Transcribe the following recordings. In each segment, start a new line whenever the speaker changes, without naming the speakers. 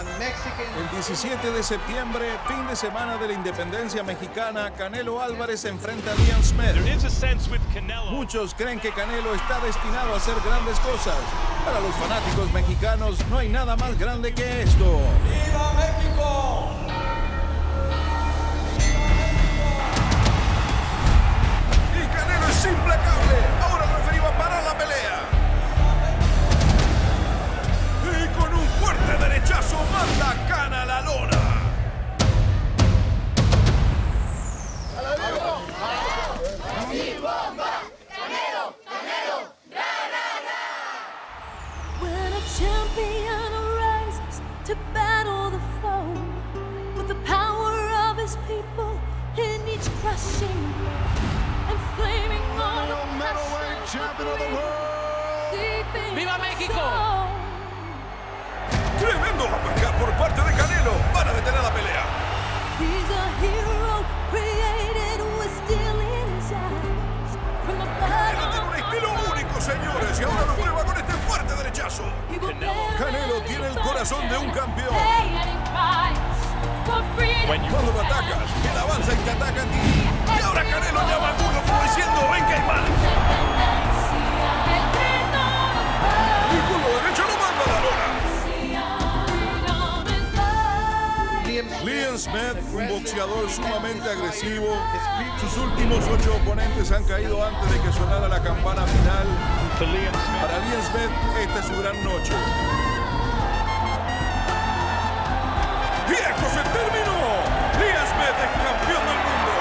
El 17 de septiembre, fin de semana de la independencia mexicana, Canelo Álvarez se enfrenta a Liam Smith. Muchos creen que Canelo está destinado a hacer grandes cosas. Para los fanáticos mexicanos no hay nada más grande que esto.
¡Viva México!
Y Canelo es implacable. Ahora el referee va a parar la pelea. Y con un fuerte derechazo manda a Cana a la lona.
When a champion arises to battle the foe with the power of his people in each crushing and flaming on the
middleweight champion of the world.
¡Viva México!
Tremendo uppercut por parte de Canelo. Van a detener la pelea.
He's a hero created with steel in his eyes from the
Canelo tiene un
bottom.
estilo único, señores, y ahora lo prueba con este fuerte derechazo. Canelo tiene el corazón de un campeón. Cuando lo atacas, él avanza y te ataca a ti. Y ahora Canelo llama a Angulo como diciendo, ven que hay más. Y con lo derecho lo manda a la lona. Liam Smith, un boxeador sumamente agresivo. Sus últimos 8 oponentes han caído antes de que sonara la campana final. Para Liam Smith, esta es su gran noche. ¡Y esto se terminó! Liam Smith es campeón del mundo.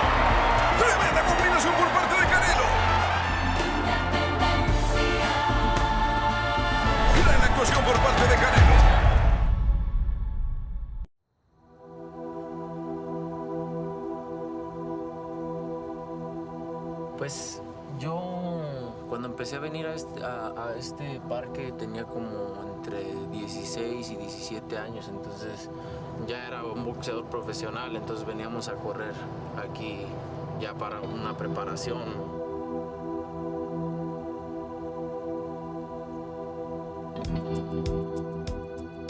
¡Tremenda combinación por parte de Canelo! ¡Gran actuación por parte de Canelo!
Pues yo cuando empecé a venir a este parque tenía como entre 16 y 17 años, entonces ya era un boxeador profesional, entonces veníamos a correr aquí ya para una preparación.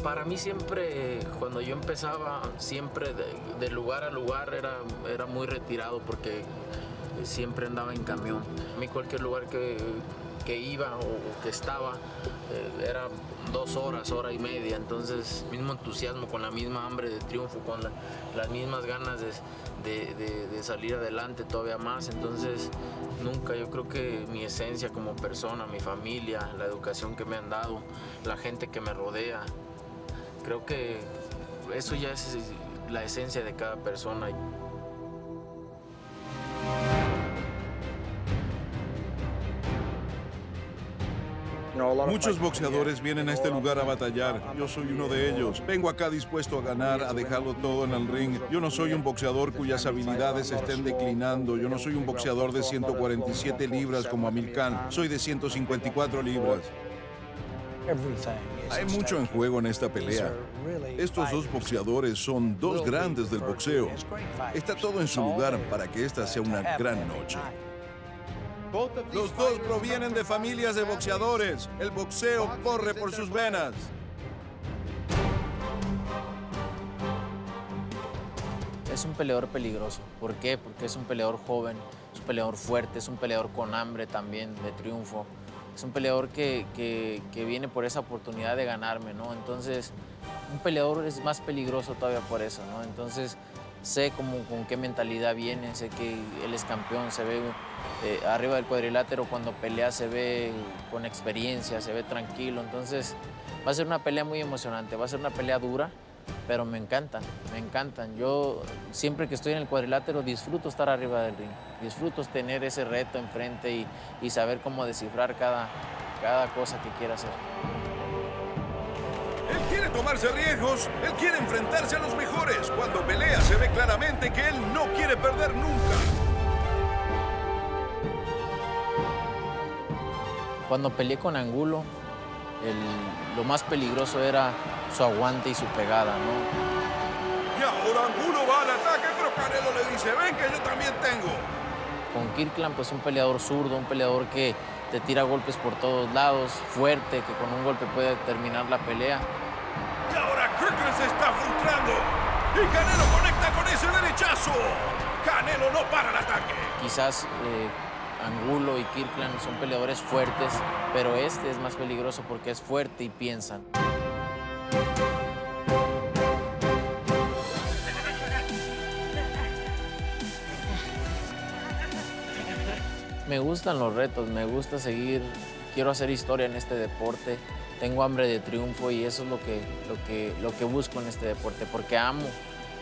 Para mí siempre, cuando yo empezaba, siempre de lugar a lugar era muy retirado porque siempre andaba en camión. A mí cualquier lugar que iba o que estaba era 2 horas, hora y media. Entonces, mismo entusiasmo, con la misma hambre de triunfo, con las mismas ganas de salir adelante todavía más. Entonces, nunca, yo creo que mi esencia como persona, mi familia, la educación que me han dado, la gente que me rodea, creo que eso ya es la esencia de cada persona.
Muchos boxeadores vienen a este lugar a batallar. Yo soy uno de ellos. Vengo acá dispuesto a ganar, a dejarlo todo en el ring. Yo no soy un boxeador cuyas habilidades estén declinando. Yo no soy un boxeador de 147 libras como Amir Khan. Soy de 154 libras. Hay mucho en juego en esta pelea. Estos dos boxeadores son dos grandes del boxeo. Está todo en su lugar para que esta sea una gran noche. Los dos provienen de familias de boxeadores. El boxeo corre por sus venas.
Es un peleador peligroso. ¿Por qué? Porque es un peleador joven, es un peleador fuerte, es un peleador con hambre también de triunfo. Es un peleador que viene por esa oportunidad de ganarme, ¿no? Entonces, un peleador es más peligroso todavía por eso, ¿no? Entonces, sé con qué mentalidad viene, sé que él es campeón, se ve arriba del cuadrilátero, cuando pelea se ve con experiencia, se ve tranquilo. Entonces, va a ser una pelea muy emocionante, va a ser una pelea dura, pero me encantan, me encantan. Yo siempre que estoy en el cuadrilátero disfruto estar arriba del ring, disfruto tener ese reto enfrente y saber cómo descifrar cada cosa que quiera hacer.
Él quiere tomarse riesgos, él quiere enfrentarse a los mejores. Cuando pelea se ve claramente que él no quiere perder nunca.
Cuando peleé con Angulo, lo más peligroso era su aguante y su pegada, ¿no?
Y ahora Angulo va al ataque, pero Canelo le dice, ven que yo también tengo.
Con Kirkland, pues un peleador zurdo, un peleador que te tira golpes por todos lados, fuerte, que con un golpe puede terminar la pelea.
Y ahora Kirkland se está frustrando. Y Canelo conecta con ese derechazo. Canelo no para el ataque.
Quizás Angulo y Kirkland son peleadores fuertes, pero este es más peligroso porque es fuerte y piensan. Me gustan los retos, me gusta seguir, quiero hacer historia en este deporte, tengo hambre de triunfo y eso es lo que busco en este deporte, porque amo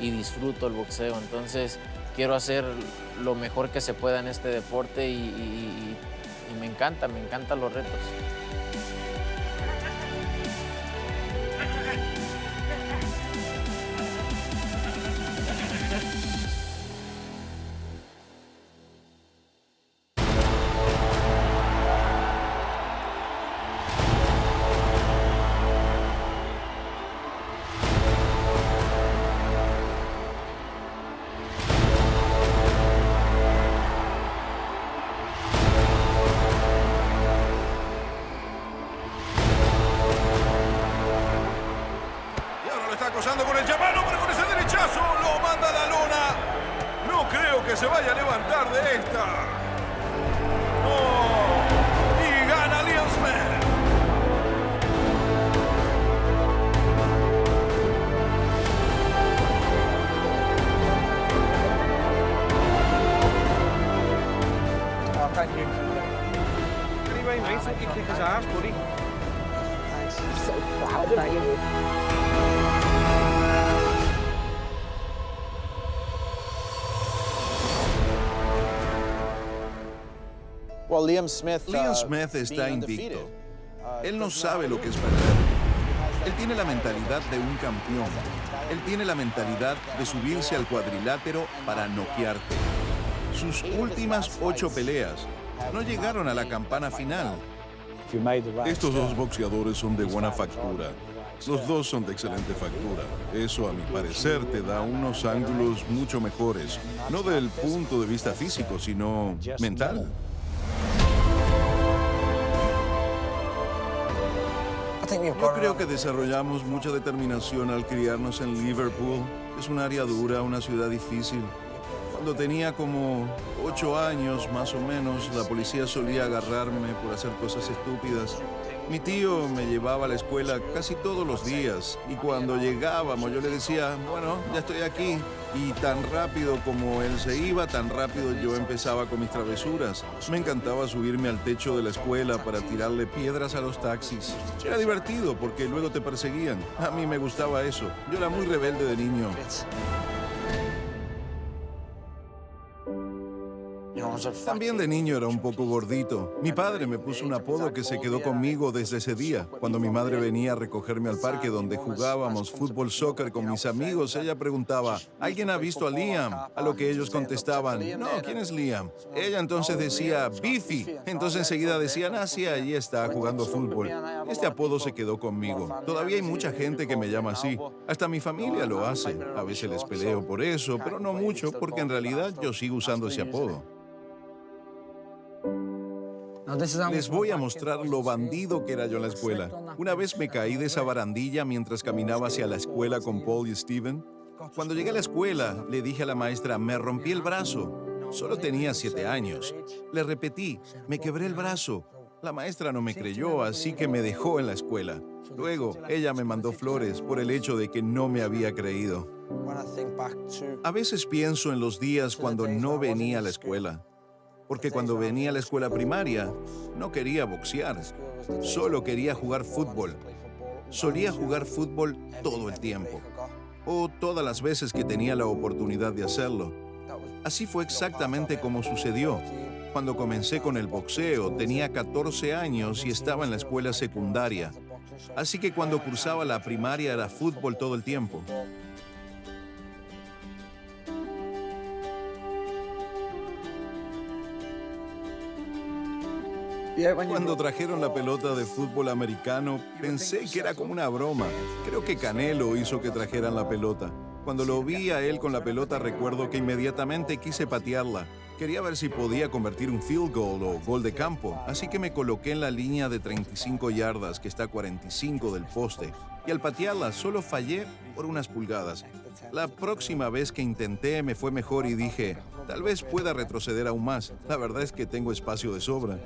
y disfruto el boxeo, entonces quiero hacer lo mejor que se pueda en este deporte y me encantan los retos.
Acosando con el llamado, pero con ese derechazo lo manda a la lona. No creo que se vaya a levantar de esta. ¡Oh! Y gana Liam Smith.
Oh, thank you. Anyway, mate, hope you kick his ass, buddy. Thanks. I'm so proud of you.
Liam Smith está invicto. Él no sabe lo que es perder. Él tiene la mentalidad de un campeón. Él tiene la mentalidad de subirse al cuadrilátero para noquearte. Sus últimas 8 peleas no llegaron a la campana final. Estos dos boxeadores son de buena factura. Los dos son de excelente factura. Eso, a mi parecer, te da unos ángulos mucho mejores. No del punto de vista físico, sino mental. Yo creo que desarrollamos mucha determinación al criarnos en Liverpool. Es un área dura, una ciudad difícil. Cuando tenía como 8 años, más o menos, la policía solía agarrarme por hacer cosas estúpidas. Mi tío me llevaba a la escuela casi todos los días y cuando llegábamos yo le decía, bueno, ya estoy aquí. Y tan rápido como él se iba, tan rápido yo empezaba con mis travesuras. Me encantaba subirme al techo de la escuela para tirarle piedras a los taxis. Era divertido porque luego te perseguían. A mí me gustaba eso. Yo era muy rebelde de niño. También de niño era un poco gordito. Mi padre me puso un apodo que se quedó conmigo desde ese día. Cuando mi madre venía a recogerme al parque donde jugábamos fútbol, soccer con mis amigos, ella preguntaba, ¿alguien ha visto a Liam? A lo que ellos contestaban, no, ¿quién es Liam? Ella entonces decía, Beefy. Entonces enseguida decían, ah, sí, allí está jugando fútbol. Este apodo se quedó conmigo. Todavía hay mucha gente que me llama así. Hasta mi familia lo hace. A veces les peleo por eso, pero no mucho, porque en realidad yo sigo usando ese apodo. Les voy a mostrar lo bandido que era yo en la escuela. Una vez me caí de esa barandilla mientras caminaba hacia la escuela con Paul y Steven. Cuando llegué a la escuela, le dije a la maestra, me rompí el brazo. Solo tenía 7 años. Le repetí, me quebré el brazo. La maestra no me creyó, así que me dejó en la escuela. Luego, ella me mandó flores por el hecho de que no me había creído. A veces pienso en los días cuando no venía a la escuela. Porque cuando venía a la escuela primaria, no quería boxear, solo quería jugar fútbol. Solía jugar fútbol todo el tiempo, o todas las veces que tenía la oportunidad de hacerlo. Así fue exactamente como sucedió. Cuando comencé con el boxeo, tenía 14 años y estaba en la escuela secundaria. Así que cuando cursaba la primaria era fútbol todo el tiempo. Cuando trajeron la pelota de fútbol americano, pensé que era como una broma. Creo que Canelo hizo que trajeran la pelota, Cuando lo vi a él con la pelota, recuerdo que inmediatamente quise patearla. Quería ver si podía convertir un field goal o gol de campo, así que me coloqué en la línea de 35 yardas, que está a 45 del poste, y al patearla solo fallé por unas pulgadas. La próxima vez que intenté me fue mejor y dije, tal vez pueda retroceder aún más. La verdad es que tengo espacio de sobra.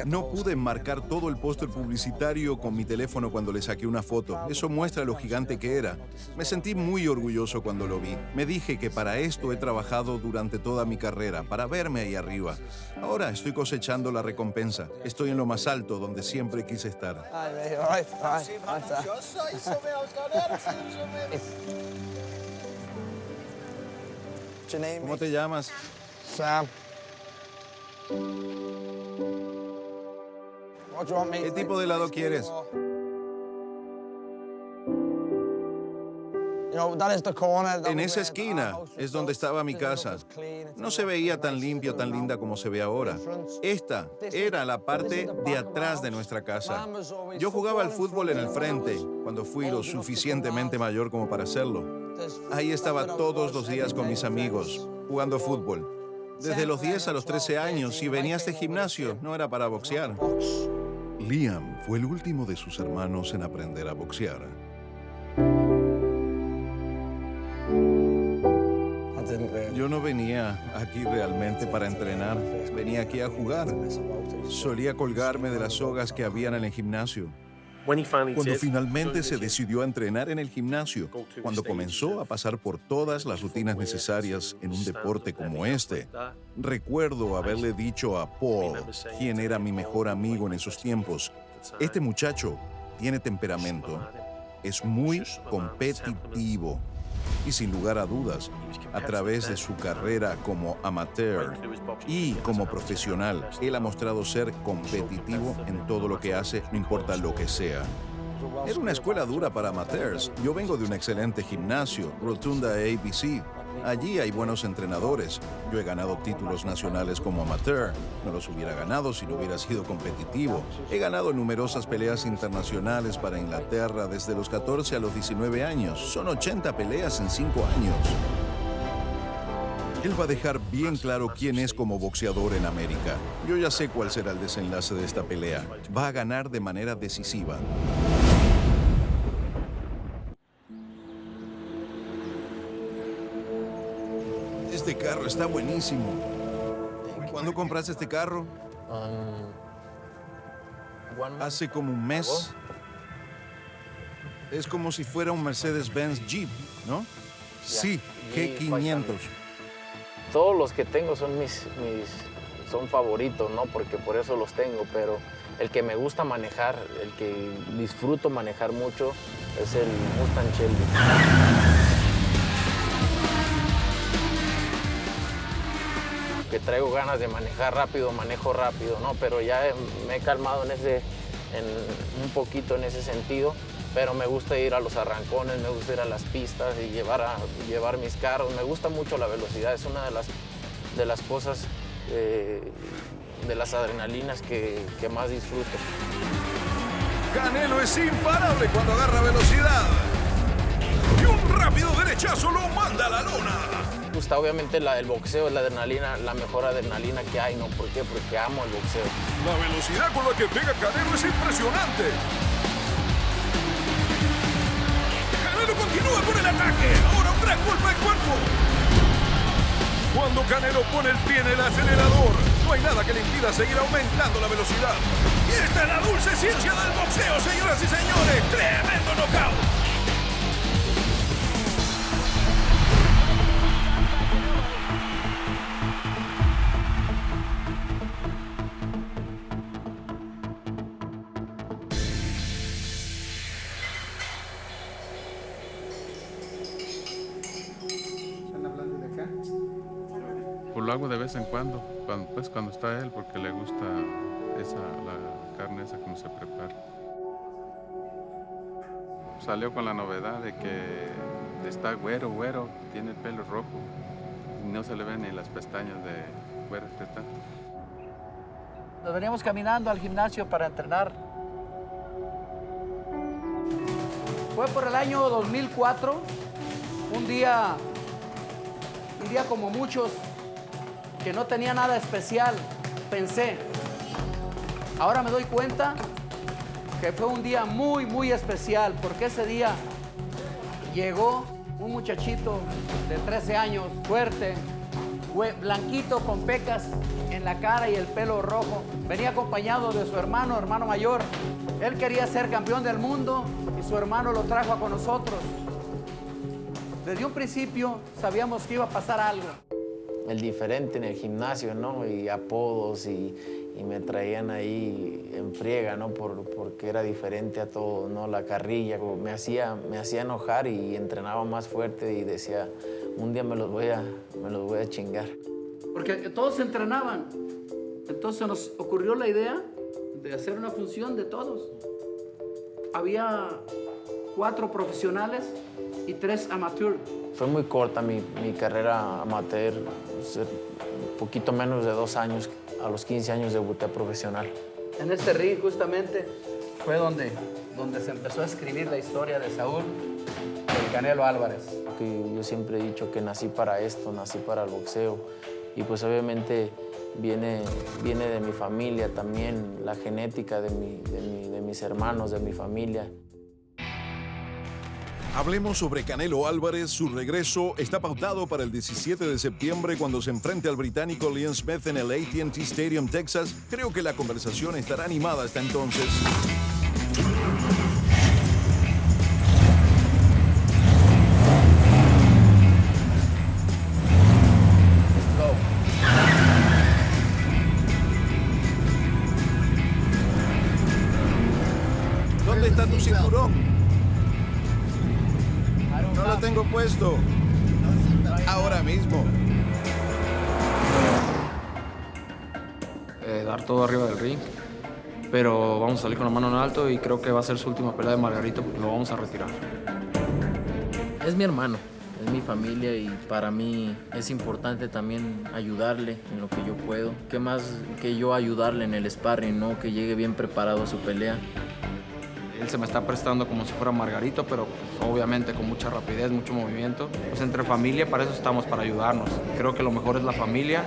No pude marcar todo el póster publicitario con mi teléfono cuando le saqué una foto. Eso muestra lo gigante que era. Me sentí muy orgulloso cuando lo vi. Me dije que para esto he trabajado durante toda mi carrera, para verme ahí arriba. Ahora estoy cosechando la recompensa. Estoy en lo más alto, donde siempre quise estar. ¿Cómo te llamas?
Sam.
¿Qué tipo de helado quieres? En esa esquina es donde estaba mi casa. No se veía tan limpio, tan linda como se ve ahora. Esta era la parte de atrás de nuestra casa. Yo jugaba al fútbol en el frente cuando fui lo suficientemente mayor como para hacerlo. Ahí estaba todos los días con mis amigos, jugando fútbol. Desde los 10 a los 13 años, si venía a este gimnasio, no era para boxear. Liam fue el último de sus hermanos en aprender a boxear. Yo no venía aquí realmente para entrenar, venía aquí a jugar. Solía colgarme de las sogas que habían en el gimnasio. Cuando finalmente se decidió a entrenar en el gimnasio, cuando comenzó a pasar por todas las rutinas necesarias en un deporte como este, recuerdo haberle dicho a Paul, quien era mi mejor amigo en esos tiempos, este muchacho tiene temperamento, es muy competitivo. Y sin lugar a dudas, a través de su carrera como amateur y como profesional, él ha mostrado ser competitivo en todo lo que hace, no importa lo que sea. Era una escuela dura para amateurs. Yo vengo de un excelente gimnasio, Rotunda ABC. Allí hay buenos entrenadores. Yo he ganado títulos nacionales como amateur. No los hubiera ganado si no hubiera sido competitivo. He ganado numerosas peleas internacionales para Inglaterra desde los 14 a los 19 años. Son 80 peleas en 5 años. Él va a dejar bien claro quién es como boxeador en América. Yo ya sé cuál será el desenlace de esta pelea. Va a ganar de manera decisiva. Este carro está buenísimo. ¿Cuándo compraste este carro? Hace como un mes. Es como si fuera un Mercedes-Benz Jeep, ¿no? Sí, G500.
Todos los que tengo son son favoritos, ¿no? Porque por eso los tengo, pero el que me gusta manejar, el que disfruto manejar mucho, es el Mustang Shelby. Que traigo ganas de manejar rápido, manejo rápido, ¿no? Pero ya me he calmado un poquito en ese sentido, pero me gusta ir a los arrancones, me gusta ir a las pistas y llevar mis carros. Me gusta mucho la velocidad, es una de las cosas, de las adrenalinas que más disfruto.
Canelo es imparable cuando agarra velocidad. Y un rápido derechazo lo manda a la lona.
Gusta, obviamente el boxeo es la adrenalina, la mejor adrenalina que hay, ¿no? ¿Por qué? Porque amo el boxeo.
La velocidad con la que pega Canelo es impresionante. Canelo continúa con el ataque. Ahora un gran golpe de cuerpo. Cuando Canelo pone el pie en el acelerador, no hay nada que le impida seguir aumentando la velocidad. Y esta es la dulce ciencia del boxeo, señoras y señores. Tremendo knockout.
Pues lo hago de vez en cuando cuando está él, porque le gusta la carne esa como se prepara. Salió con la novedad de que está güero, tiene el pelo rojo, y no se le ven ni las pestañas de güero que está.
Nos veníamos caminando al gimnasio para entrenar. Fue por el año 2004, un día como muchos, que no tenía nada especial. Pensé, ahora me doy cuenta que fue un día muy, muy especial, porque ese día llegó un muchachito de 13 años, fuerte, blanquito, con pecas en la cara y el pelo rojo. Venía acompañado de su hermano mayor. Él quería ser campeón del mundo y su hermano lo trajo con nosotros. Desde un principio sabíamos que iba a pasar algo.
El diferente en el gimnasio, ¿no? Y apodos y me traían ahí en friega, ¿no? Porque era diferente a todo, ¿no? La carrilla me hacía enojar y entrenaba más fuerte y decía, un día me los voy a chingar.
Porque todos entrenaban. Entonces nos ocurrió la idea de hacer una función de todos. Había 4 profesionales y 3 amateurs.
Fue muy corta mi carrera amateur, un poquito menos de 2 años. A los 15 años debuté profesional.
En este ring justamente fue donde se empezó a escribir la historia de Saúl, del Canelo Álvarez.
Yo siempre he dicho que nací para esto, nací para el boxeo. Y pues obviamente viene de mi familia también, la genética de mis hermanos, de mi familia.
Hablemos sobre Canelo Álvarez. Su regreso está pautado para el 17 de septiembre cuando se enfrente al británico Liam Smith en el AT&T Stadium, Texas. Creo que la conversación estará animada hasta entonces. ¿Dónde está tu cinturón? No lo tengo puesto. Ahora mismo.
Dar todo arriba del ring, pero vamos a salir con la mano en alto y creo que va a ser su última pelea de Margarito porque lo vamos a retirar.
Es mi hermano, es mi familia y para mí es importante también ayudarle en lo que yo puedo. ¿Qué más que yo ayudarle en el sparring, no? Que llegue bien preparado a su pelea.
Él se me está prestando como si fuera Margarito, pero pues, obviamente con mucha rapidez, mucho movimiento. Pues entre familia, para eso estamos, para ayudarnos. Creo que lo mejor es la familia.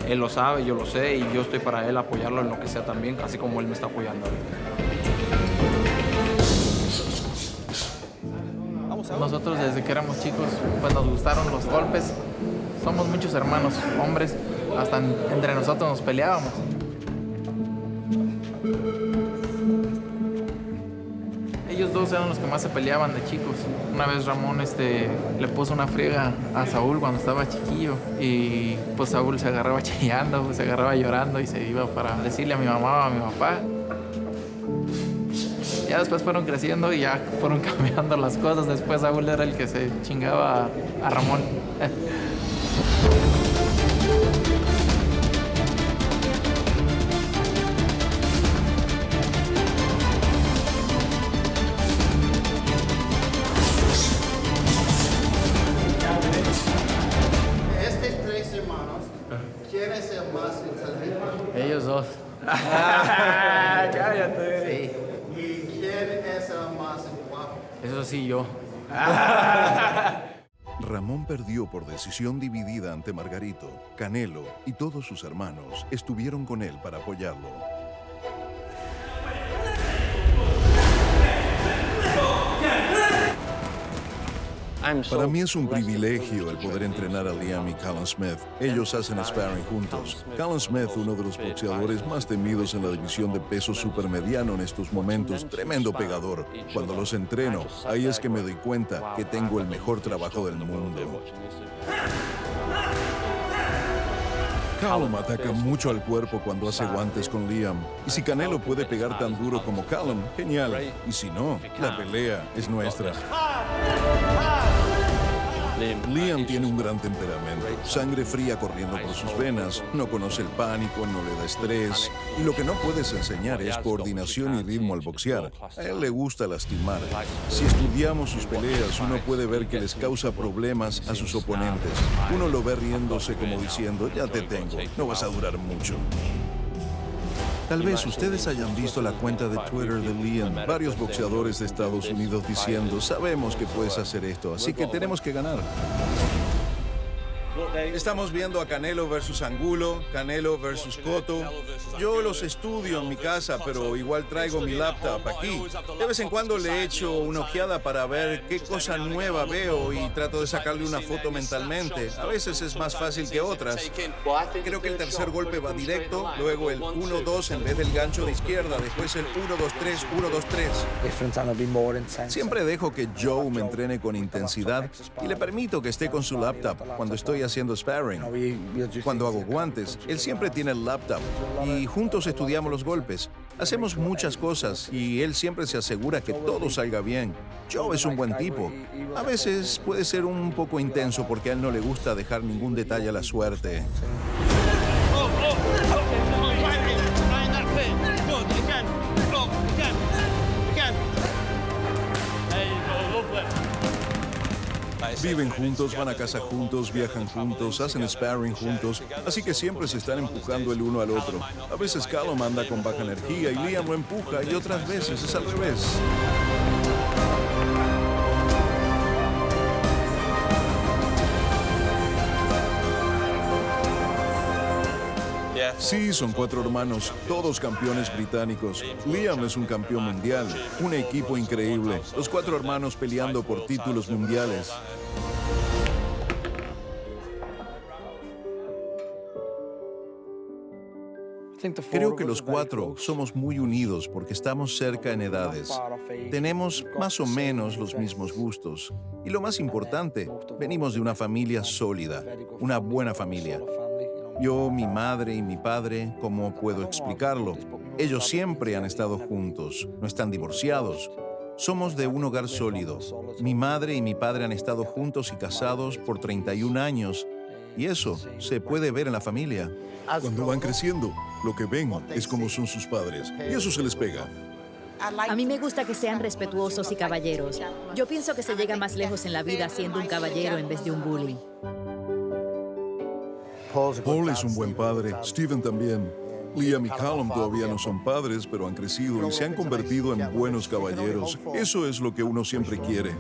Él lo sabe, yo lo sé y yo estoy para él apoyarlo en lo que sea también, así como él me está apoyando ahorita.
Nosotros desde que éramos chicos pues nos gustaron los golpes. Somos muchos hermanos, hombres, hasta entre nosotros nos peleábamos. Ellos dos eran los que más se peleaban de chicos. Una vez Ramón le puso una friega a Saúl cuando estaba chiquillo y pues Saúl se agarraba chillando, se agarraba llorando y se iba para decirle a mi mamá o a mi papá. Ya después fueron creciendo y ya fueron cambiando las cosas. Después Saúl era el que se chingaba a Ramón.
¿Quién es el más inteligente?
Ellos dos.
Cállate.
Sí.
¿Y quién es el más guapo?
Eso sí, yo.
Ramón perdió por decisión dividida ante Margarito. Canelo y todos sus hermanos estuvieron con él para apoyarlo. Para mí es un privilegio el poder entrenar a Liam y Callum Smith. Ellos hacen sparring juntos. Callum Smith, uno de los boxeadores más temidos en la división de peso supermediano en estos momentos, tremendo pegador. Cuando los entreno, ahí es que me doy cuenta que tengo el mejor trabajo del mundo. Callum ataca mucho al cuerpo cuando hace guantes con Liam. Y si Canelo puede pegar tan duro como Callum, genial. Y si no, la pelea es nuestra. Liam tiene un gran temperamento, sangre fría corriendo por sus venas, no conoce el pánico, no le da estrés, y lo que no puedes enseñar es coordinación y ritmo al boxear. A él le gusta lastimar. Si estudiamos sus peleas, uno puede ver que les causa problemas a sus oponentes. Uno lo ve riéndose como diciendo, ya te tengo, no vas a durar mucho. Tal vez ustedes hayan visto la cuenta de Twitter de Liam, varios boxeadores de Estados Unidos diciendo, sabemos que puedes hacer esto, así que tenemos que ganar. Estamos viendo a Canelo versus Angulo, Canelo versus Cotto. Yo los estudio en mi casa, pero igual traigo mi laptop aquí. De vez en cuando le echo una ojeada para ver qué cosa nueva veo y trato de sacarle una foto mentalmente. A veces es más fácil que otras. Creo que el tercer golpe va directo, luego el 1-2 en vez del gancho de izquierda, después el 1-2-3, 1-2-3. Siempre dejo que Joe me entrene con intensidad y le permito que esté con su laptop cuando estoy haciendo sparring. Cuando hago guantes, él siempre tiene el laptop y juntos estudiamos los golpes. Hacemos muchas cosas y él siempre se asegura que todo salga bien. Joe es un buen tipo. A veces puede ser un poco intenso porque a él no le gusta dejar ningún detalle a la suerte. Viven juntos, van a casa juntos, viajan juntos, hacen sparring juntos, así que siempre se están empujando el uno al otro. A veces Callum anda con baja energía y Liam lo empuja y otras veces es al revés. Sí, son 4 hermanos, todos campeones británicos. Liam es un campeón mundial, un equipo increíble. Los 4 hermanos peleando por títulos mundiales. Creo que los 4 somos muy unidos porque estamos cerca en edades. Tenemos más o menos los mismos gustos. Y lo más importante, venimos de una familia sólida, una buena familia. Yo, mi madre y mi padre, ¿cómo puedo explicarlo? Ellos siempre han estado juntos, no están divorciados. Somos de un hogar sólido. Mi madre y mi padre han estado juntos y casados por 31 años. Y eso se puede ver en la familia. Cuando van creciendo, lo que ven es cómo son sus padres. Y eso se les pega.
A mí me gusta que sean respetuosos y caballeros. Yo pienso que se llega más lejos en la vida siendo un caballero en vez de un bully.
Paul es un buen padre, Steven también. Liam y Callum todavía no son padres, pero han crecido y se han convertido en buenos caballeros. Eso es lo que uno siempre quiere.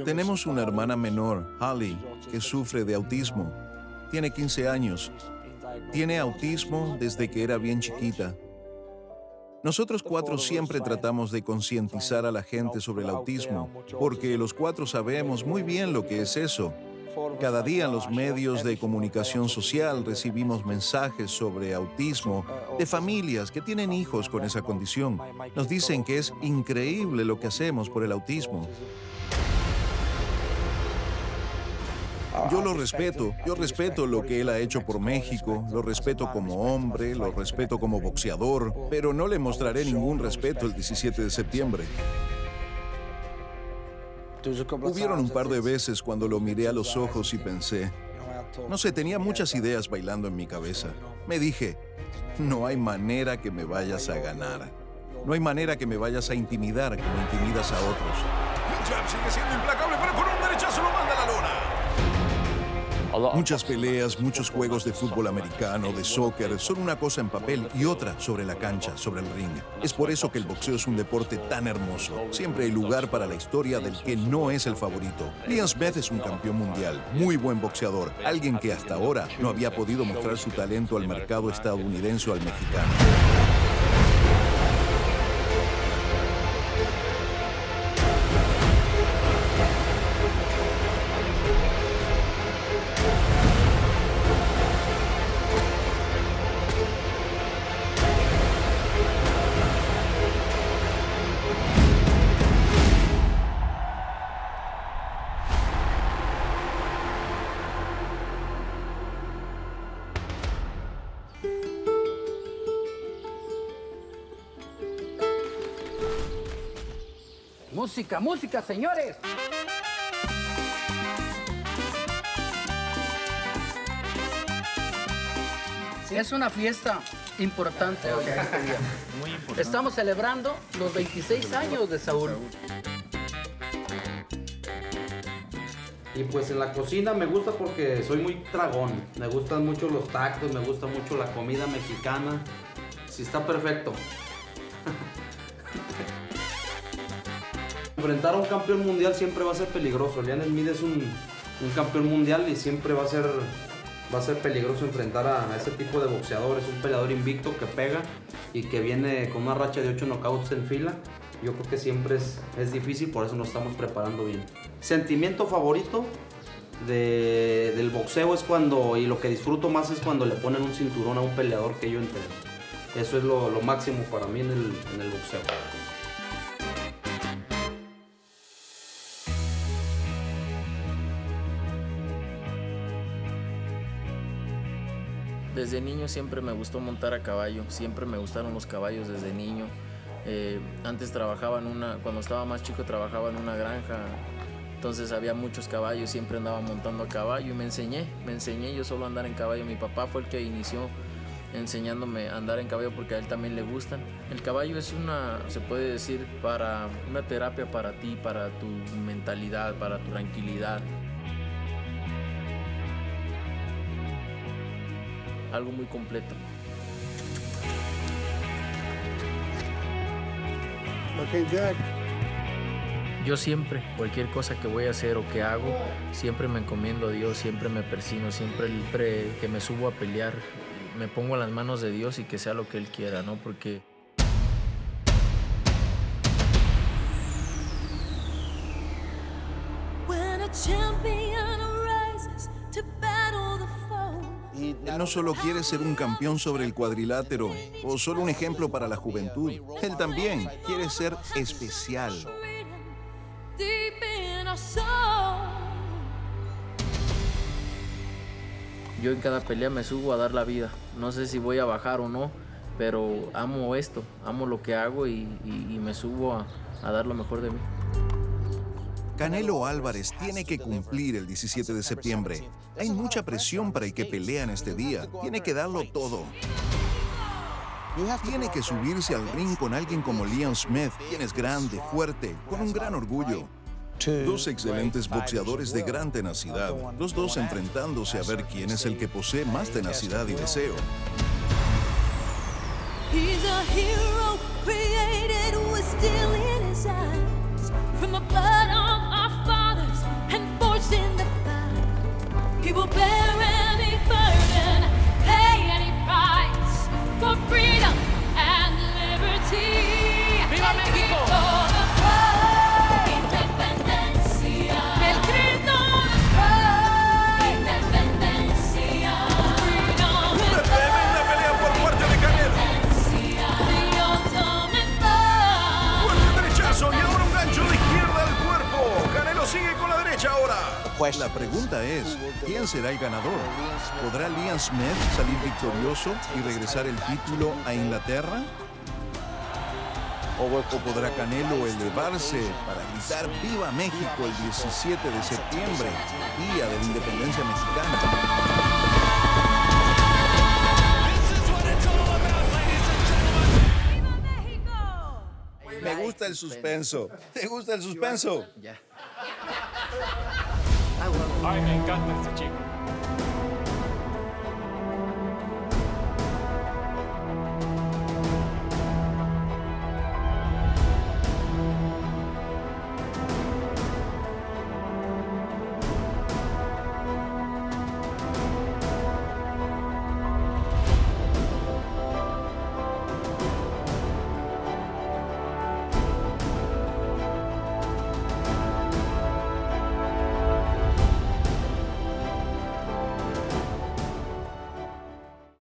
Tenemos una hermana menor, Holly, que sufre de autismo. Tiene 15 años. Tiene autismo desde que era bien chiquita. Nosotros 4 siempre tratamos de concientizar a la gente sobre el autismo, porque los 4 sabemos muy bien lo que es eso. Cada día en los medios de comunicación social recibimos mensajes sobre autismo de familias que tienen hijos con esa condición. Nos dicen que es increíble lo que hacemos por el autismo. Yo lo respeto, yo respeto lo que él ha hecho por México, lo respeto como hombre, lo respeto como boxeador, pero no le mostraré ningún respeto el 17 de septiembre. Hubieron un par de veces cuando lo miré a los ojos y pensé, no sé, tenía muchas ideas bailando en mi cabeza. Me dije, no hay manera que me vayas a ganar. No hay manera que me vayas a intimidar como intimidas a otros. El jab sigue siendo implacable, pero con un derechazo lo manda a la lona. Muchas peleas, muchos juegos de fútbol americano, de soccer, son una cosa en papel y otra sobre la cancha, sobre el ring. Es por eso que el boxeo es un deporte tan hermoso. Siempre hay lugar para la historia del que no es el favorito. Liam Smith es un campeón mundial, muy buen boxeador, alguien que hasta ahora no había podido mostrar su talento al mercado estadounidense o al mexicano.
Música, música, señores. Es una fiesta importante hoy, este día.
Muy importante.
Estamos celebrando los 26 años de Saúl. Y pues en la cocina me gusta porque soy muy tragón. Me gustan mucho los tacos, me gusta mucho la comida mexicana. Sí, está perfecto. Enfrentar a un campeón mundial siempre va a ser peligroso. Liam Smith es un campeón mundial y siempre va a ser peligroso enfrentar a ese tipo de boxeadores. Un peleador invicto que pega y que viene con una racha de 8 knockouts en fila. Yo creo que siempre es difícil, por eso nos estamos preparando bien. Sentimiento favorito del boxeo es cuando, y lo que disfruto más es cuando le ponen un cinturón a un peleador que yo entreno. Eso es lo máximo para mí en el boxeo.
Desde niño siempre me gustó montar a caballo, siempre me gustaron los caballos desde niño. Antes cuando estaba más chico trabajaba en una granja, entonces había muchos caballos, siempre andaba montando a caballo y me enseñé yo solo a andar en caballo. Mi papá fue el que inició enseñándome a andar en caballo porque a él también le gustan. El caballo es se puede decir, para una terapia para ti, para tu mentalidad, para tu tranquilidad. Algo muy completo.
Looking good.
Yo siempre, cualquier cosa que voy a hacer o que hago, siempre me encomiendo a Dios, siempre me persino, siempre que me subo a pelear, me pongo en las manos de Dios y que sea lo que Él quiera, ¿no? Porque
Él no solo quiere ser un campeón sobre el cuadrilátero o solo un ejemplo para la juventud. Él también quiere ser especial.
yo en cada pelea me subo a dar la vida. No sé si voy a bajar o no, pero amo esto, amo lo que hago y me subo a dar lo mejor de mí.
Canelo Álvarez tiene que cumplir el 17 de septiembre. Hay mucha presión para el que pelea en este día. Tiene que darlo todo. Tiene que subirse al ring con alguien como Liam Smith, quien es grande, fuerte, con un gran orgullo. Dos excelentes boxeadores de gran tenacidad, los dos enfrentándose a ver quién es el que posee más tenacidad y deseo.
He's a hero created with steel in his eyes, from the blood of our fathers and forged in the fire. He will bear any burden, pay any price for freedom and liberty. ¡Viva México!
Sigue con la derecha ahora. La pregunta es, ¿quién será el ganador? ¿Podrá Liam Smith salir victorioso y regresar el título a Inglaterra? ¿O podrá Canelo elevarse para gritar ¡Viva México! El 17 de septiembre, Día de la Independencia Mexicana? Me gusta el suspenso. ¿Te gusta el suspenso?
Ya.
Ay, me encanta este chico.